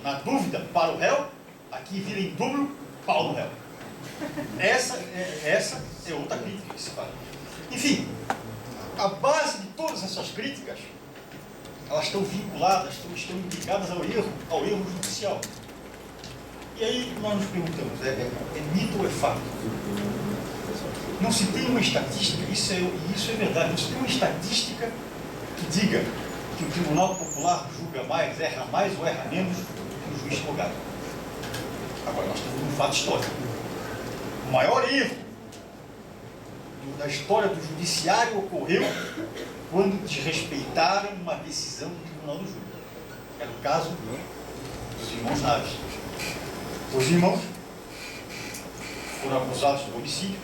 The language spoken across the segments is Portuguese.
na dúvida para o réu, aqui vira em dúvida pau no réu. Essa é outra crítica que se faz. Enfim, a base de todas essas críticas, elas estão vinculadas, estão ligadas ao erro judicial. E aí nós nos perguntamos, é mito ou é fato? Não se tem uma estatística, isso é verdade, não se tem uma estatística que diga que o Tribunal Popular julga mais, erra mais ou erra menos que o juiz rogado. Agora, nós temos um fato histórico. O maior erro da história do judiciário ocorreu quando desrespeitaram uma decisão do Tribunal do Júri. Era o caso dos irmãos Naves. Os irmãos foram acusados de homicídio,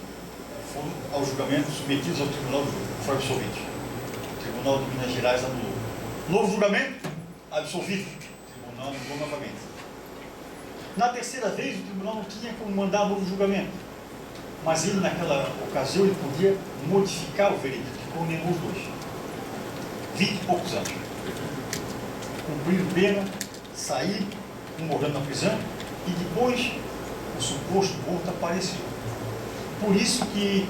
foram ao julgamento submetidos ao Tribunal do Júri, foram absolvidos. O Tribunal de Minas Gerais anulou. Novo julgamento, absolvido. O Tribunal anulou novamente. Na terceira vez, o Tribunal não tinha como mandar novo julgamento, mas ele, naquela ocasião, ele podia modificar o veredito, que condenou os dois. 20 e poucos anos. Cumpriram pena, saíram, um morrendo na prisão, e depois o suposto morto apareceu. Por isso que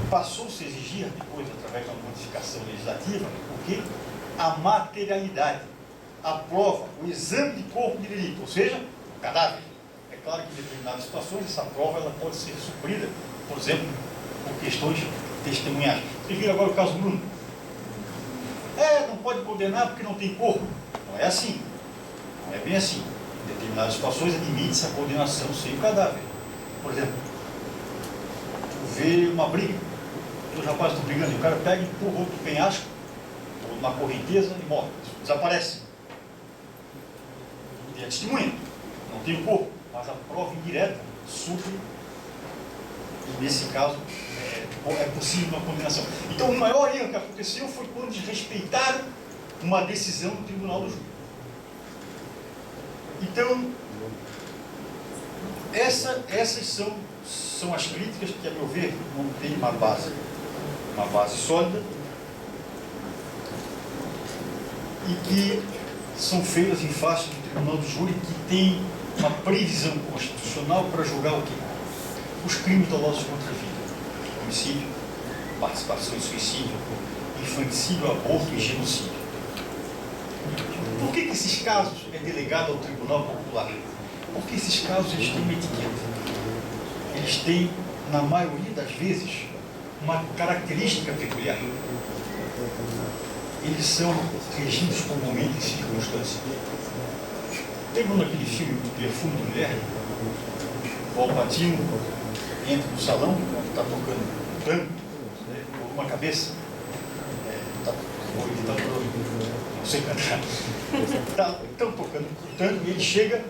passou-se a exigir, depois, através de uma modificação legislativa, porque a materialidade, a prova, o exame de corpo de delito, ou seja, o cadáver. É claro que em determinadas situações essa prova ela pode ser suprida, por exemplo, por questões testemunhais. Vocês viram agora o caso do Bruno? Não pode condenar porque não tem corpo. Não é assim. Não é bem assim. Em determinadas situações admite-se a condenação sem o cadáver. Por exemplo, tu vê uma briga, os rapazes estão brigando e o cara pega e empurra outro penhasco, ou uma correnteza e morre. Desaparece. E é testemunha. Não tem o corpo, mas a prova indireta supre, e nesse caso é possível uma condenação. Então o maior erro que aconteceu foi quando desrespeitaram uma decisão do Tribunal do Júri. Então, essas são as críticas que, a meu ver, não têm uma base sólida e que são feitas em face do Tribunal do Júri, que tem uma previsão constitucional para julgar o quê? Os crimes dolosos contra a vida. Homicídio, participação em suicídio, infanticídio, aborto e genocídio. Por que esses casos é delegado ao Tribunal Popular? Porque esses casos eles têm uma etiqueta. Eles têm, na maioria das vezes, uma característica peculiar. Eles são regidos por momentos e circunstâncias. Lembram daquele filme do Perfume de Mulher? O Al Pacino entra no salão, está tocando tango, por uma cabeça, não sei cantar, estão tocando tango e ele chega,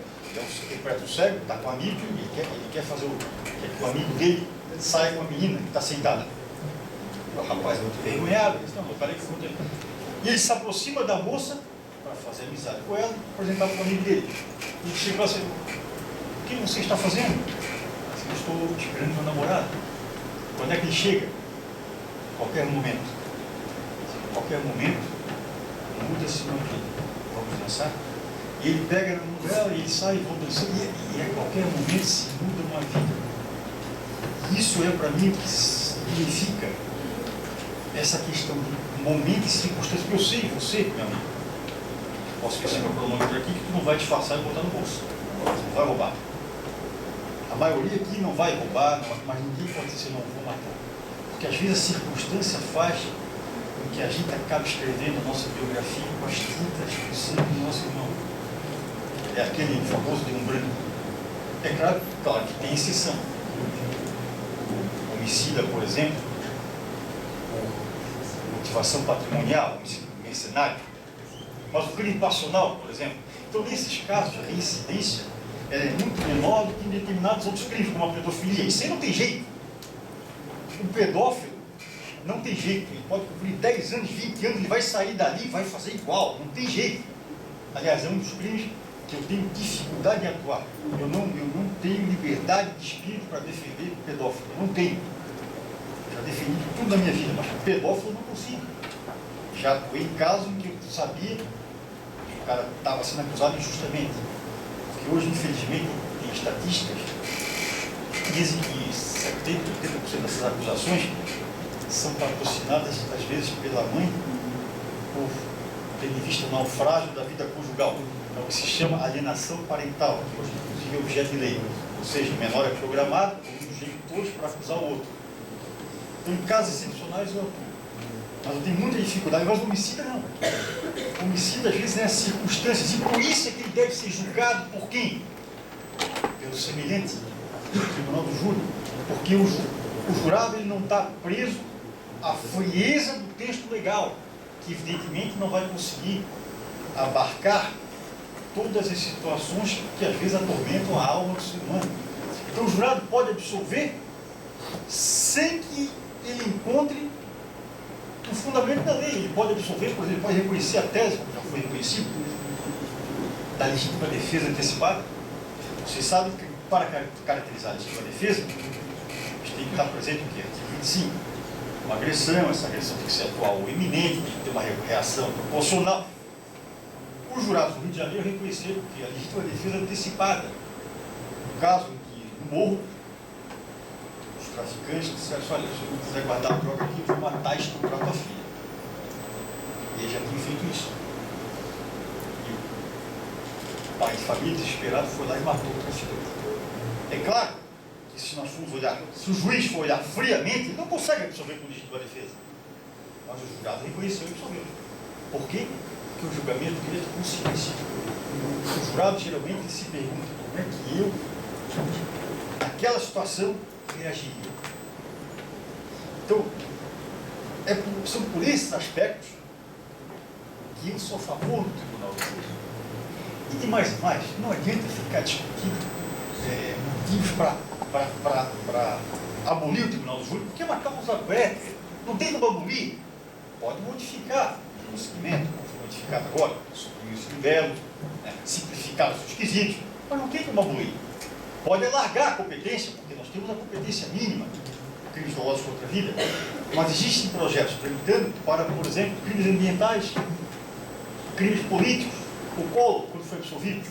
interpreta o cego, está com um amigo, e ele quer fazer que o amigo dele saia com a menina que está sentada. O rapaz é muito envergonhado, ele diz, não, peraí que foi. E ele se aproxima da moça para fazer amizade com ela, apresentar para o amigo dele. E ele chegou assim, o que você está fazendo? Eu estou esperando meu namorado. Quando é que ele chega? Qualquer momento. Qualquer momento, muda-se uma vida. Vamos dançar? E ele pega na mão dela, e ele sai e vão dançando, e a qualquer momento se muda uma vida. Isso é para mim o que significa essa questão de momento e circunstância. Eu sei, você, meu amigo, posso esquecer meu cronômetro aqui, que tu não vai disfarçar e botar no bolso. Você não vai roubar. A maioria aqui não vai roubar, mas ninguém pode dizer, não vou matar. Porque às vezes a circunstância faz com que a gente acabe escrevendo a nossa biografia com as tintas do sangue do nosso irmão. É aquele famoso de um branco. É claro que tem exceção. O homicida, por exemplo, motivação patrimonial, homicídio mercenário. Mas o crime passional, por exemplo. Então, nesses casos, a reincidência é muito menor do que em determinados outros crimes, como a pedofilia. Isso aí não tem jeito. Um pedófilo não tem jeito. Ele pode cumprir 10 anos, 20 anos, ele vai sair dali e vai fazer igual. Não tem jeito. Aliás, é um dos crimes que eu tenho dificuldade em atuar. Eu não tenho liberdade de espírito para defender o pedófilo. Eu não tenho. Já defendi tudo na minha vida, mas pedófilo eu não consigo. Já atuei em casos em que eu sabia que o cara estava sendo acusado injustamente. Porque hoje, infelizmente, tem estatísticas que dizem que 70% dessas acusações são patrocinadas, às vezes, pela mãe, por tendo em vista o naufrágio da vida conjugal. É o que se chama alienação parental, que hoje, inclusive, é objeto de lei. Ou seja, o menor é programado por um dos genitores para acusar o outro. Então, em casos excepcionais, eu atuo. Mas eu tenho muita dificuldade, mas o homicida não. O homicida, às vezes, é as circunstâncias, e por isso é que ele deve ser julgado por quem? Pelo semelhante, do tribunal do júri. Porque o jurado ele não está preso à frieza do texto legal, que evidentemente não vai conseguir abarcar todas as situações que às vezes atormentam a alma do ser humano. Então o jurado pode absolver sem que ele encontre o fundamento da lei. Ele pode absolver, por exemplo, ele pode reconhecer a tese, como já foi reconhecido, da legítima defesa antecipada. Vocês sabem que para caracterizar a legítima defesa, a gente tem que estar presente no que? Artigo 25. Uma agressão, essa agressão tem que ser atual ou iminente, tem que ter uma reação proporcional. Os jurados do Rio de Janeiro reconheceram que a legítima defesa antecipada, no caso em que no morro, os traficantes disseram: olha, se eu não quiser guardar a droga aqui, eu vou matar e estuprar tua filha. E eles já tinham feito isso. E o pai de família, desesperado, foi lá e matou o traficante. É claro que se nós formos olhar, se o juiz for olhar friamente, ele não consegue absolver com legítima defesa. Mas o jurado reconheceu e absolveu. Por quê? Porque o julgamento é de consciência. O jurado geralmente se pergunta: como é que eu, naquela situação, reagiria? Então, são por esses aspectos que eu sou a favor do tribunal do júri. E de mais, não adianta ficar discutindo motivos para abolir o tribunal do júri, porque é uma causa ética. Não tem como abolir. Pode modificar o procedimento, como foi modificado agora, suprimir os libelos, simplificar os seus quesitos, mas não tem como abolir. Pode alargar a competência, porque nós temos a competência mínima de crimes dolosos contra a vida, mas existem projetos tramitando para, por exemplo, crimes ambientais, crimes políticos. O Collor, quando foi absolvido,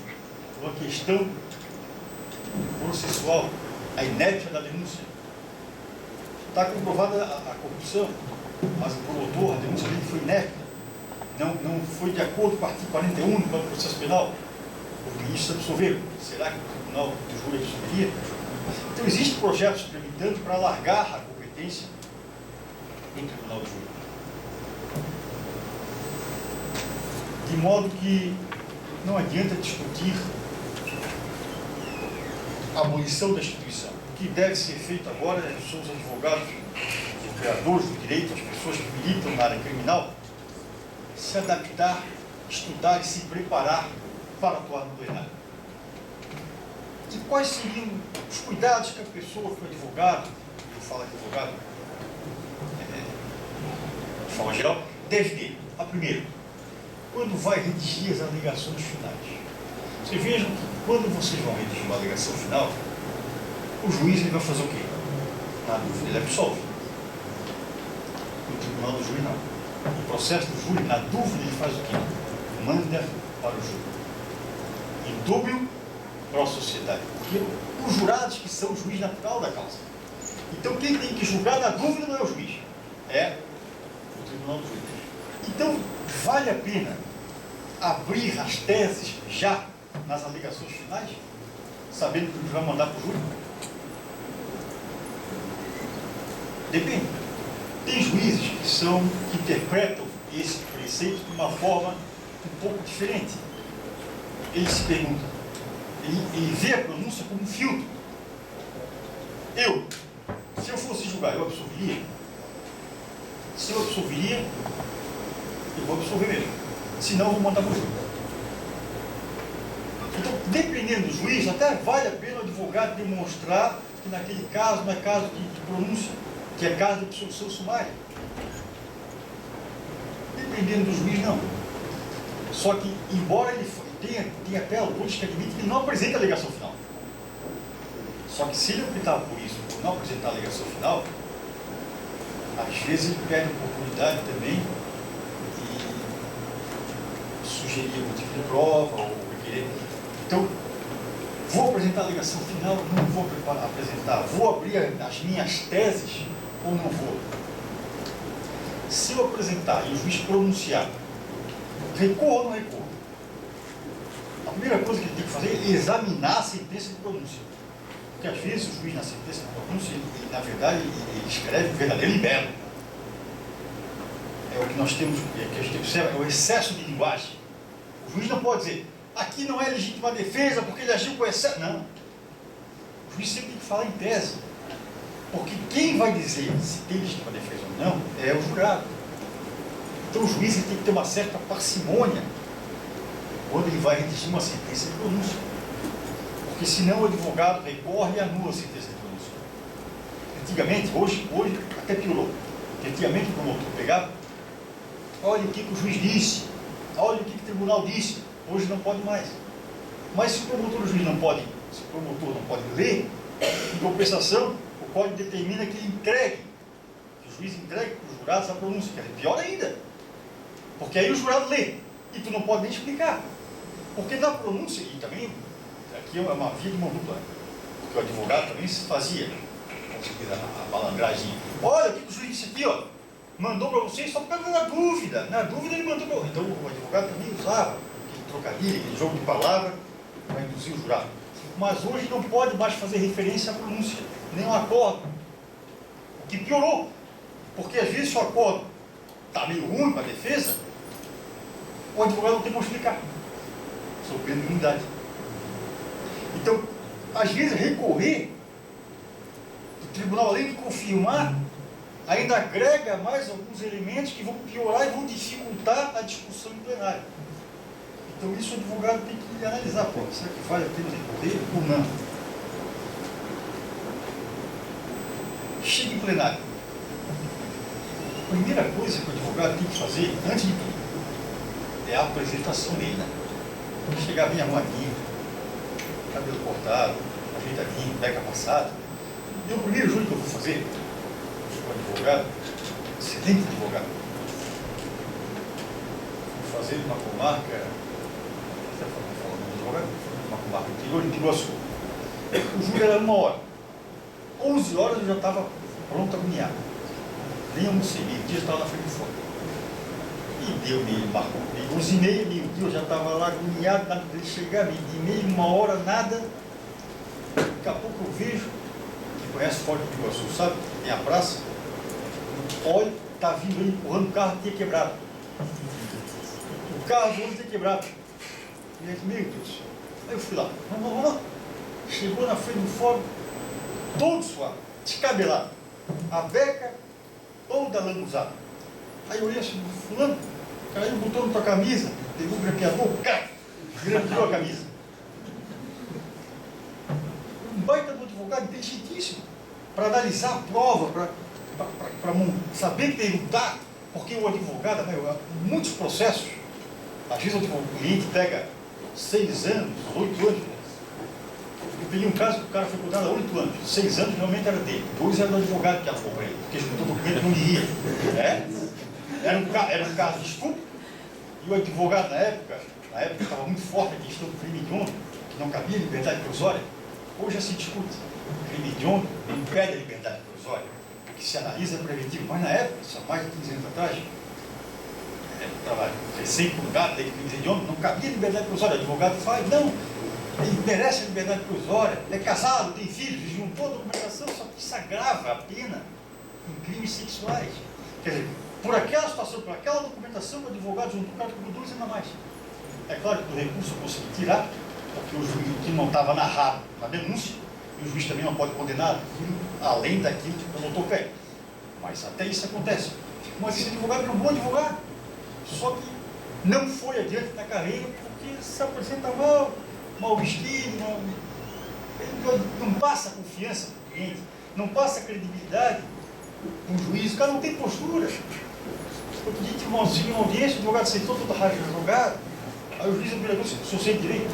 uma questão processual, a inépcia da denúncia. Está comprovada a corrupção, mas o promotor, a denúncia dele foi inépcia. Não foi de acordo com o artigo 41 do Código de Processo Penal. Os ministros absolveram. Será que o tribunal do júri absolveria? Então, existem projetos tramitando para alargar a competência do tribunal do júri. De modo que não adianta discutir a abolição da instituição. O que deve ser feito agora são os advogados, os criadores do direito, as pessoas que militam na área criminal, se adaptar, estudar e se preparar para atuar no plenário. E quais seriam os cuidados que a pessoa, que o advogado, eu falo advogado, de forma geral, deve ter? A primeira, quando vai redigir as alegações finais. Vocês vejam que quando vocês vão redigir uma alegação final, o juiz ele vai fazer o quê? Na dúvida, ele absolve. No tribunal do júri, não. No processo do júri, na dúvida, ele faz o quê? Manda para o júri. Em dúbio para a sociedade. Porque os jurados que são o juiz natural da causa. Então, quem tem que julgar na dúvida não é o juiz, é o tribunal do júri. Então, vale a pena abrir as teses já nas alegações finais, sabendo que o juiz vai mandar para o júri? Depende. Tem juízes que interpretam esse preceito de uma forma um pouco diferente. Ele se pergunta, ele vê a pronúncia como um filtro. Se eu fosse julgar, eu absolveria? Se eu absolveria, eu vou absolver mesmo. Se não, eu vou mandar para o júri. Então, dependendo do juiz, até vale a pena o advogado demonstrar que naquele caso não é caso de pronúncia, que é caso de absolução sumária. Dependendo do juiz, não. Só que, embora ele tenha até autores que admitem que ele não apresenta a alegação final. Só que se ele optar por isso, por não apresentar a alegação final, às vezes ele perde a oportunidade também de sugerir algum tipo de prova, ou querer. Então, vou apresentar a alegação final, não vou apresentar, vou abrir as minhas teses ou não vou. Se eu apresentar e o juiz pronunciar, recorro ou não recorro? A primeira coisa que ele tem que fazer é examinar a sentença de pronúncia. Porque às vezes o juiz na sentença de pronúncia, na verdade, ele escreve verdadeiro libelo. É o que nós temos, que a gente observa, é o excesso de linguagem. O juiz não pode dizer, aqui não é legítima defesa porque ele agiu com excesso. Não. O juiz sempre tem que falar em tese. Porque quem vai dizer se tem legítima defesa ou não é o jurado. Então o juiz tem que ter uma certa parcimônia quando ele vai redigir uma sentença de pronúncia. Porque senão o advogado recorre e anula a sentença de pronúncia. Antigamente, hoje até piorou. Antigamente o promotor pegava, olha o que o juiz disse, olha o que o tribunal disse. Hoje não pode mais. Mas se o promotor não pode ler, em compensação, o código determina que ele entregue, que o juiz entregue para os jurados a pronúncia. Quer dizer, pior ainda. Porque aí o jurado lê, e tu não pode nem explicar. Porque na pronúncia, e também, aqui é uma via de mão dupla, porque o advogado também se fazia, como se diz, a malandragem. Olha o que o juiz disse aqui, ó, mandou para vocês só por causa da dúvida. Na dúvida ele mandou para... Então o advogado também usava aquele trocadilho, aquele jogo de palavra, para induzir o jurado. Mas hoje não pode mais fazer referência à pronúncia, nem ao acordo. O que piorou, porque às vezes se o acordo está meio ruim para a defesa, o advogado não tem como explicar, sob pena de nulidade. Então, às vezes recorrer, o tribunal, além de confirmar, ainda agrega mais alguns elementos que vão piorar e vão dificultar a discussão em plenário. Então isso o advogado tem que analisar, pô, será que vale a pena recorrer ou não? Chega em plenário. A primeira coisa que o advogado tem que fazer, antes de tudo, é a apresentação dele, né? Chegar bem arrumadinho, cabelo cortado, ajeitadinho, beca passada. E o primeiro júri que eu vou fazer, o advogado, excelente advogado, vou fazer uma comarca, uma comarca interior de Iguaçu. O júri era 1h. 11 horas eu já estava pronto a agoniar. Nem almocei, meio-dia eu estava na frente de fora. E deu marcou 11h30, meio-dia eu já estava lá agoniado, nada dele chegar, 12h30, 1h, nada. Daqui a pouco eu vejo, que conhece Forte de Iguaçu, sabe? Tem a praça. Olha, está vindo ele empurrando o carro que tinha quebrado. O carro do outro tinha quebrado. E aí, meu Deus. Aí eu fui lá, vamos. Chegou na frente do fórum, todo suado, descabelado. A beca toda lambuzada. Aí eu olhei assim, fulano, caiu, botou na tua camisa, pegou o grampeador, grampeou a camisa. Um baita do advogado inteligentíssimo, para analisar a prova, para saber perguntar, porque o advogado, muitos processos, às vezes o cliente pega 6 anos, 8 anos. Eu peguei um caso que o cara foi condenado há 8 anos, 6 anos realmente era dele, 2 era do advogado que arrumou para ele, porque juntou documento não lia. Era um caso de estupro, e o advogado na época estava muito forte a questão do crime hediondo, que não cabia liberdade provisória. Hoje já se discute, crime hediondo impede a liberdade provisória, porque se analisa preventivo, mas na época, só mais de 15 anos atrás, estava recém-promulgado, lei de crimes hediondos, não cabia liberdade provisória. O advogado fala, não, ele merece a liberdade provisória, é casado, tem filhos, juntou a documentação, só que isso agrava a pena em crimes sexuais. Quer dizer, por aquela situação, por aquela documentação, o advogado juntou o cara com 2 ainda mais. É claro que o recurso eu consegui tirar, porque o juiz que não estava narrado na denúncia, e o juiz também não pode condenar além daquilo que o promotor pede. Mas até isso acontece. Mas esse advogado era um bom advogado, só que não foi adiante na carreira porque se apresenta mal vestido, não passa confiança para o cliente, não passa credibilidade para o juiz, o cara não tem postura. Outro dia tive uma audiência, o advogado sentou todo raiva do advogado, aí o juiz perguntou se eu sei direito.